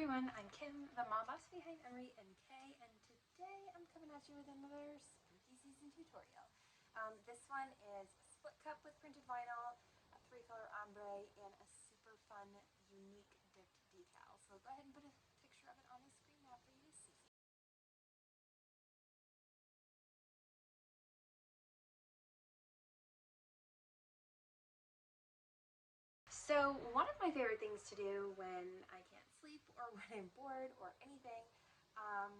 everyone, I'm Kim, the mom boss behind EmeryandK, and today I'm coming at you with another spooky season tutorial. This one is a split cup with printed vinyl, a 3-color ombre, and a super fun, unique dipped decal. So go ahead and put a picture of it on the screen now for you to see. So one of my favorite things to do when I can't sleep or when I'm bored or anything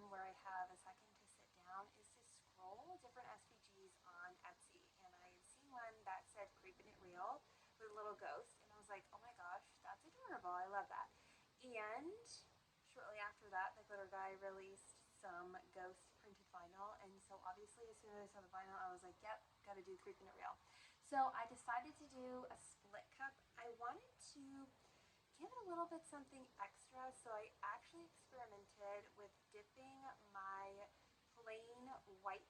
where I have a second to sit down is to scroll different SVGs on Etsy. And I had seen one that said Creepin with a little ghost, and I was like, oh my gosh, that's adorable, I love that. And shortly after that, the glitter guy released some ghost printed vinyl, and so obviously as soon as I saw the vinyl, I was like, yep, gotta do Creepin So I decided to do a split cup. I wanted to give it a little bit something extra, so I actually experimented with dipping my plain white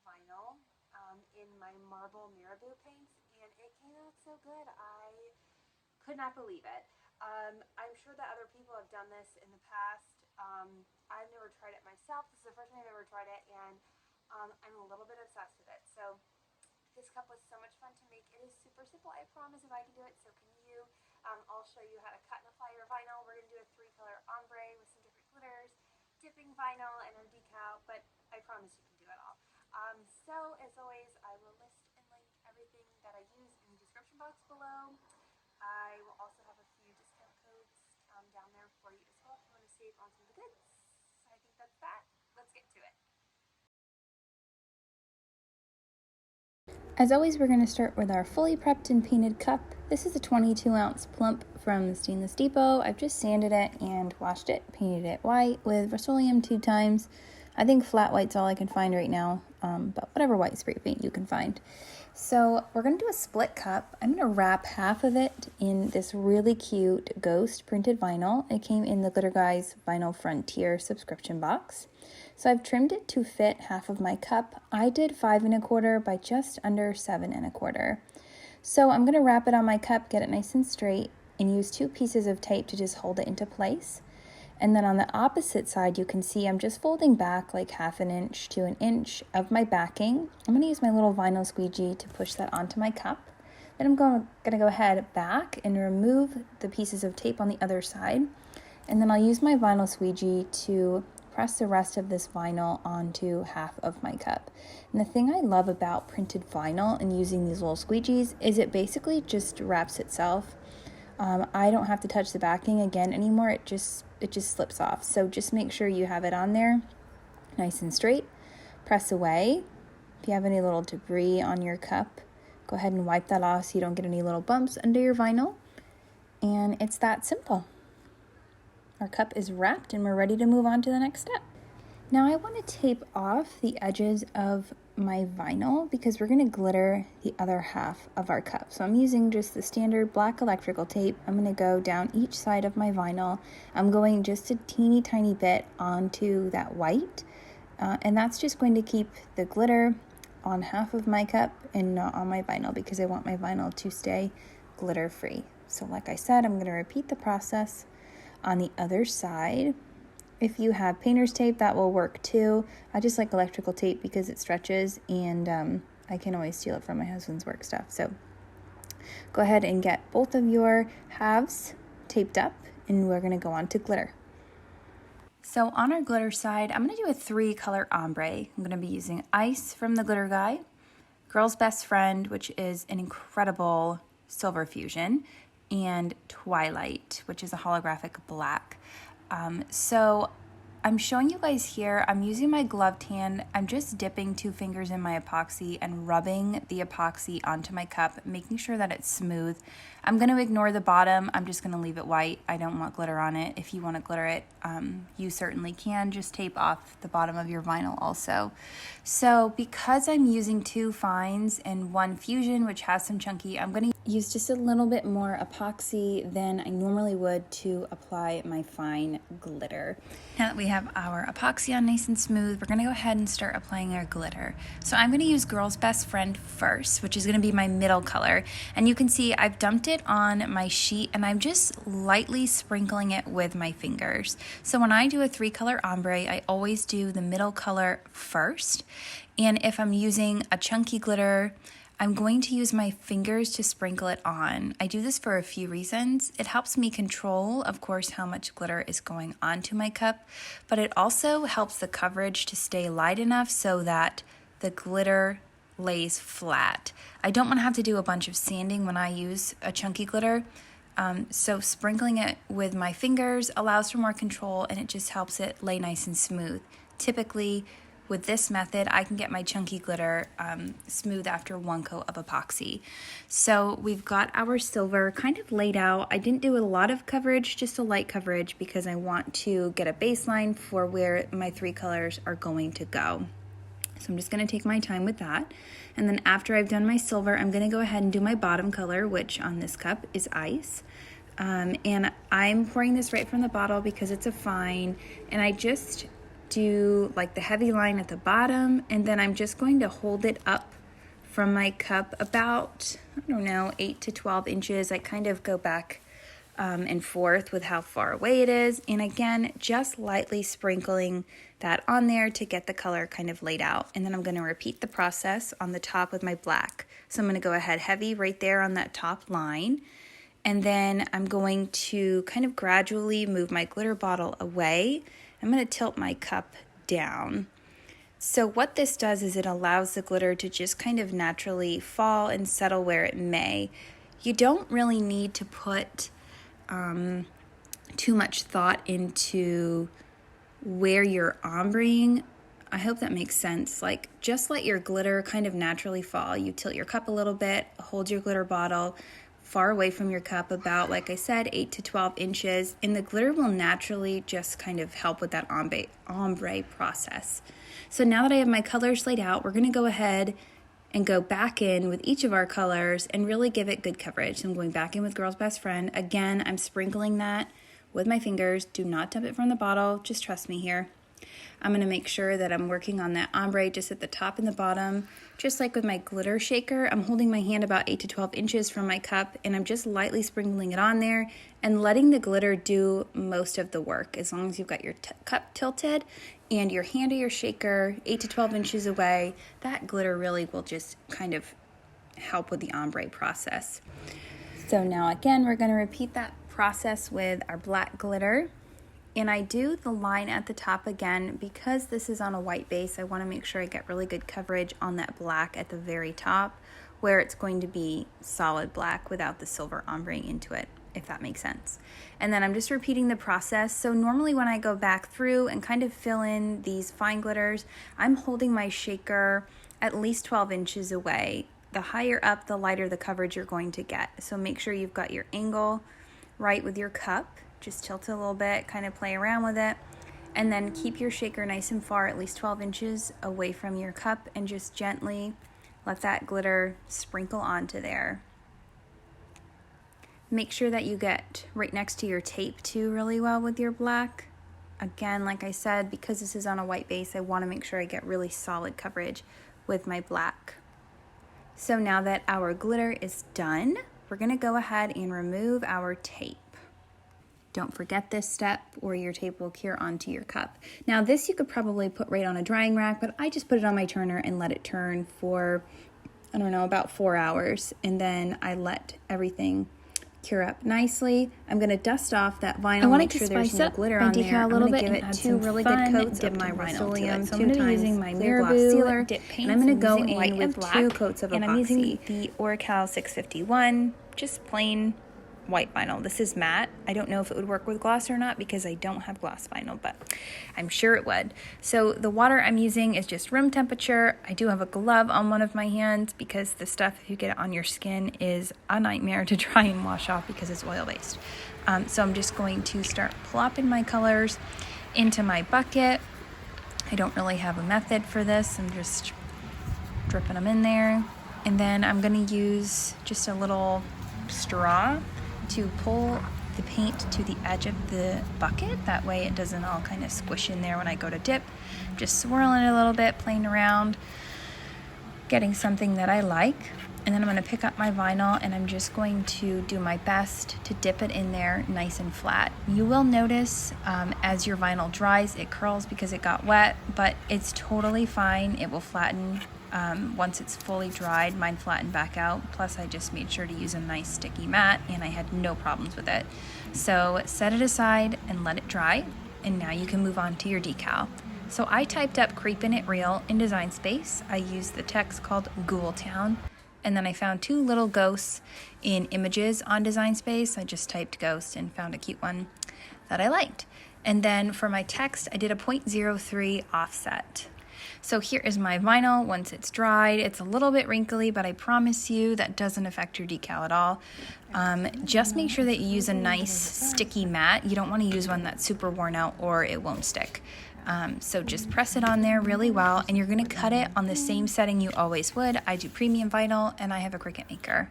vinyl in my marble marabou paints, and it came out so good. I could not believe it. I'm sure that other people have done this in the past. I've never tried it myself. This is the first time I've ever tried it, and I'm a little bit obsessed with it. So this cup was so much fun to make. It is super simple. I promise if I can do it, so can you. I'll show you how to cut and apply your vinyl. We're going to do a 3-color ombre with some different glitters, dipping vinyl, and our decal, but I promise you can do it all. So as always, I will list and link everything that I use in the description box below. I will also have a few discount codes down there for you as well if you want to save on some of the goods. I think that's that. Let's get to it. As always, we're going to start with our fully prepped and painted cup. This is a 22-ounce plump from Stainless Depot. I've just sanded it and washed it, painted it white with Rust-Oleum 2 times. I think flat white's all I can find right now, but whatever white spray paint you can find. So we're going to do a split cup. I'm going to wrap half of it in this really cute ghost printed vinyl. It came in the Glitter Guys Vinyl Frontier subscription box. So I've trimmed it to fit half of my cup. I did 5 1/4 by just under 7 1/4. So I'm going to wrap it on my cup, get it nice and straight, and use 2 pieces of tape to just hold it into place. And then on the opposite side, you can see I'm just folding back like 1/2 inch to 1 inch of my backing. I'm going to use my little vinyl squeegee to push that onto my cup. Then I'm going to go ahead back and remove the pieces of tape on the other side. And then I'll use my vinyl squeegee to press the rest of this vinyl onto half of my cup. And the thing I love about printed vinyl and using these little squeegees is it basically just wraps itself. I don't have to touch the backing again anymore. It just slips off. So just make sure you have it on there nice and straight. Press away. If you have any little debris on your cup, go ahead and wipe that off so you don't get any little bumps under your vinyl. And it's that simple. Our cup is wrapped and we're ready to move on to the next step. Now I want to tape off the edges of my vinyl because we're going to glitter the other half of our cup. So I'm using just the standard black electrical tape. I'm going to go down each side of my vinyl. I'm going just a teeny tiny bit onto that white. And that's just going to keep the glitter on half of my cup and not on my vinyl because I want my vinyl to stay glitter free. So like I said, I'm going to repeat the process on the other side. If you have painter's tape, that will work too. I just like electrical tape because it stretches and I can always steal it from my husband's work stuff. So go ahead and get both of your halves taped up and we're going to go on to glitter. So on our glitter side, I'm going to do a 3-color ombre. I'm going to be using Ice from the Glitter Guy, Girl's Best Friend, which is an incredible silver fusion, and Twilight, which is a holographic black. So I'm showing you guys here, I'm using my gloved hand. I'm just dipping 2 fingers in my epoxy and rubbing the epoxy onto my cup, making sure that it's smooth. I'm going to ignore the bottom. I'm just going to leave it white. I don't want glitter on it. If you want to glitter it, you certainly can. Just tape off the bottom of your vinyl also. So because I'm using 2 fines and 1 fusion, which has some chunky, I'm going to use just a little bit more epoxy than I normally would to apply my fine glitter. Now that we have our epoxy on nice and smooth, we're going to go ahead and start applying our glitter. So I'm going to use Girl's Best Friend first, which is going to be my middle color. And you can see I've dumped it on my sheet and I'm just lightly sprinkling it with my fingers. So when I do a 3-color ombre, I always do the middle color first. And if I'm using a chunky glitter, I'm going to use my fingers to sprinkle it on. I do this for a few reasons. It helps me control, of course, how much glitter is going onto my cup, but it also helps the coverage to stay light enough so that the glitter lays flat. I don't want to have to do a bunch of sanding when I use a chunky glitter, so sprinkling it with my fingers allows for more control and it just helps it lay nice and smooth. Typically, with this method, I can get my chunky glitter smooth after 1 coat of epoxy. So we've got our silver kind of laid out. I didn't do a lot of coverage, just a light coverage because I want to get a baseline for where my 3 colors are going to go. So I'm just going to take my time with that. And then after I've done my silver, I'm going to go ahead and do my bottom color, which on this cup is ice. And I'm pouring this right from the bottle because it's a fine, and I just do like the heavy line at the bottom, and then I'm just going to hold it up from my cup about, I don't know, 8 to 12 inches. I kind of go back and forth with how far away it is, and again, just lightly sprinkling that on there to get the color kind of laid out. And then I'm going to repeat the process on the top with my black. So I'm going to go ahead heavy right there on that top line, and then I'm going to kind of gradually move my glitter bottle away. I'm going to tilt my cup down. So what this does is it allows the glitter to just kind of naturally fall and settle where it may. You don't really need to put too much thought into where you're ombreing. I hope that makes sense. Like, just let your glitter kind of naturally fall. You tilt your cup a little bit, hold your glitter bottle far away from your cup, about, like I said, 8 to 12 inches, and the glitter will naturally just kind of help with that ombre process. So now that I have my colors laid out, we're going to go ahead and go back in with each of our colors and really give it good coverage. So I'm going back in with Girl's Best Friend. Again, I'm sprinkling that with my fingers. Do not dump it from the bottle. Just trust me here. I'm going to make sure that I'm working on that ombre just at the top and the bottom. Just like with my glitter shaker, I'm holding my hand about 8 to 12 inches from my cup, and I'm just lightly sprinkling it on there and letting the glitter do most of the work. As long as you've got your cup tilted and your hand or your shaker 8 to 12 inches away, that glitter really will just kind of help with the ombre process. So now again, we're going to repeat that process with our black glitter. And I do the line at the top again because this is on a white base. I want to make sure I get really good coverage on that black at the very top, where it's going to be solid black without the silver ombre into it, if that makes sense. And then I'm just repeating the process. So normally when I go back through and kind of fill in these fine glitters, I'm holding my shaker at least 12 inches away. The higher up, the lighter the coverage you're going to get. So make sure you've got your angle right with your cup. Just tilt it a little bit, kind of play around with it, and then keep your shaker nice and far, at least 12 inches away from your cup, and just gently let that glitter sprinkle onto there. Make sure that you get right next to your tape too really well with your black. Again, like I said, because this is on a white base, I want to make sure I get really solid coverage with my black. So now that our glitter is done, we're going to go ahead and remove our tape. Don't forget this step or your tape will cure onto your cup. Now this you could probably put right on a drying rack, but I just put it on my turner and let it turn for, I don't know, about 4 hours. And then I let everything cure up nicely. I'm going to dust off that vinyl. I want to spice no up glitter on there. I'm going to give it 2 really good coats of my Rust-Oleum. So I'm going to be using my Clear Gloss Sealer, and I'm going to go in with 2 coats of epoxy. And I'm using the Oracal 651, just plain white vinyl. This is matte. I don't know if it would work with gloss or not because I don't have gloss vinyl, but I'm sure it would. So the water I'm using is just room temperature. I do have a glove on one of my hands because the stuff, if you get it on your skin, is a nightmare to try and wash off because it's oil-based. So I'm just going to start plopping my colors into my bucket. I don't really have a method for this. I'm just dripping them in there. And then I'm going to use just a little straw to pull the paint to the edge of the bucket. That way it doesn't all kind of squish in there when I go to dip. Just swirling it a little bit, playing around, getting something that I like. And then I'm going to pick up my vinyl and I'm just going to do my best to dip it in there nice and flat. You will notice as your vinyl dries, it curls because it got wet, but it's totally fine. It will flatten once it's fully dried. Mine flattened back out. Plus I just made sure to use a nice sticky mat and I had no problems with it. So set it aside and let it dry. And now you can move on to your decal. So I typed up Creepin It Real in Design Space. I used the text called Ghoul Town. And then I found two little ghosts in images on Design Space. I just typed ghost and found a cute one that I liked. And then for my text, I did a 0.03 offset. So here is my vinyl once it's dried. It's a little bit wrinkly, but I promise you that doesn't affect your decal at all. Just make sure that you use a nice sticky mat. You don't want to use one that's super worn out or it won't stick. So just press it on there really well, and you're going to cut it on the same setting you always would. I do premium vinyl, and I have a Cricut maker.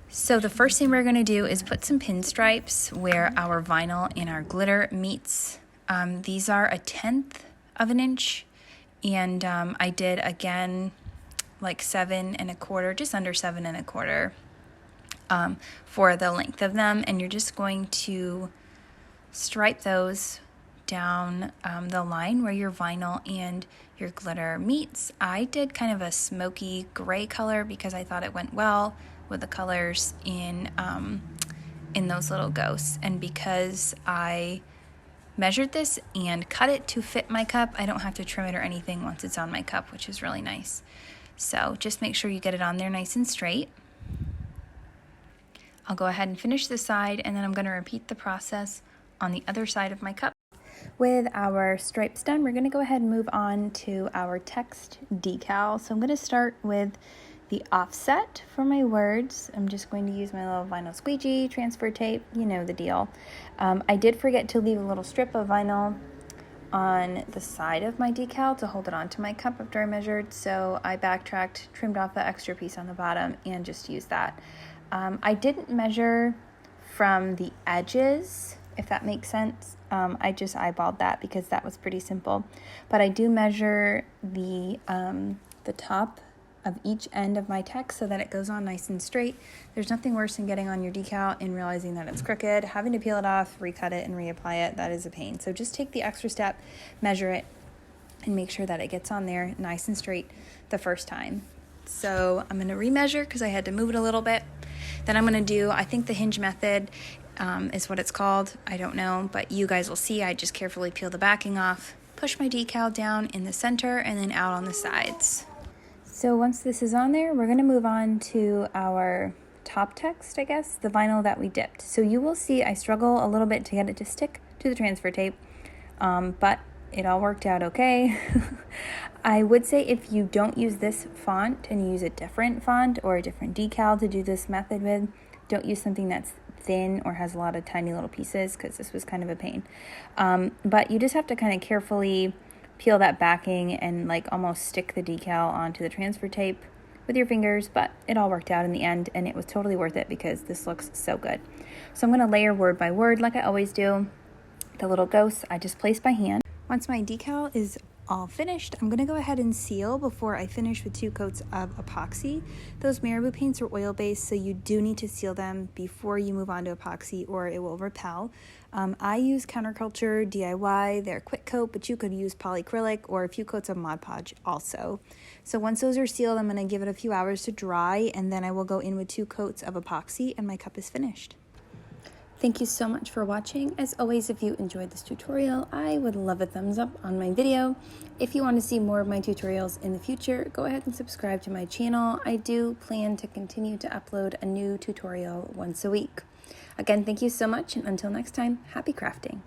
So the first thing we're going to do is put some pinstripes where our vinyl and our glitter meets. These are 1/10 of an inch, and I did, again, like 7 1/4, just under 7 1/4 for the length of them, and you're just going to stripe those down the line where your vinyl and your glitter meets. I did kind of a smoky gray color because I thought it went well with the colors in those little ghosts. And because I measured this and cut it to fit my cup, I don't have to trim it or anything once it's on my cup, which is really nice. So just make sure you get it on there nice and straight. I'll go ahead and finish this side, and then I'm going to repeat the process on the other side of my cup. With our stripes done, we're going to go ahead and move on to our text decal. So I'm going to start with the offset for my words. I'm just going to use my little vinyl squeegee, transfer tape, you know the deal. I did forget to leave a little strip of vinyl on the side of my decal to hold it onto my cup after I measured, so I backtracked, trimmed off the extra piece on the bottom, and just used that. I didn't measure from the edges, if that makes sense. I just eyeballed that because that was pretty simple. But I do measure the top of each end of my text so that it goes on nice and straight. There's nothing worse than getting on your decal and realizing that it's crooked, having to peel it off, recut it, and reapply it. That is a pain. So just take the extra step, measure it, and make sure that it gets on there nice and straight the first time. So I'm going to remeasure because I had to move it a little bit. Then I'm going to do, I think the hinge method is what it's called. I don't know, but you guys will see. I just carefully peel the backing off, push my decal down in the center, and then out on the sides. So once this is on there, we're going to move on to our top text, I guess, the vinyl that we dipped. So you will see I struggle a little bit to get it to stick to the transfer tape, but it all worked out okay. I would say if you don't use this font and you use a different font or a different decal to do this method with, don't use something that's thin or has a lot of tiny little pieces, because this was kind of a pain. But you just have to kind of carefully peel that backing and like almost stick the decal onto the transfer tape with your fingers, but it all worked out in the end, and it was totally worth it because this looks so good. So I'm going to layer word by word like I always do. The little ghosts I just placed by hand. Once my decal is all finished, I'm going to go ahead and seal before I finish with 2 coats of epoxy. Those marabou paints are oil-based, so you do need to seal them before you move on to epoxy or it will repel. I use Counterculture DIY, they're quick coat, but you could use polyacrylic or a few coats of Mod Podge also. So once those are sealed, I'm going to give it a few hours to dry, and then I will go in with 2 coats of epoxy, and my cup is finished. Thank you so much for watching. As always, if you enjoyed this tutorial, I would love a thumbs up on my video. If you want to see more of my tutorials in the future, go ahead and subscribe to my channel. I do plan to continue to upload a new tutorial once a week. Again, thank you so much, and until next time, happy crafting.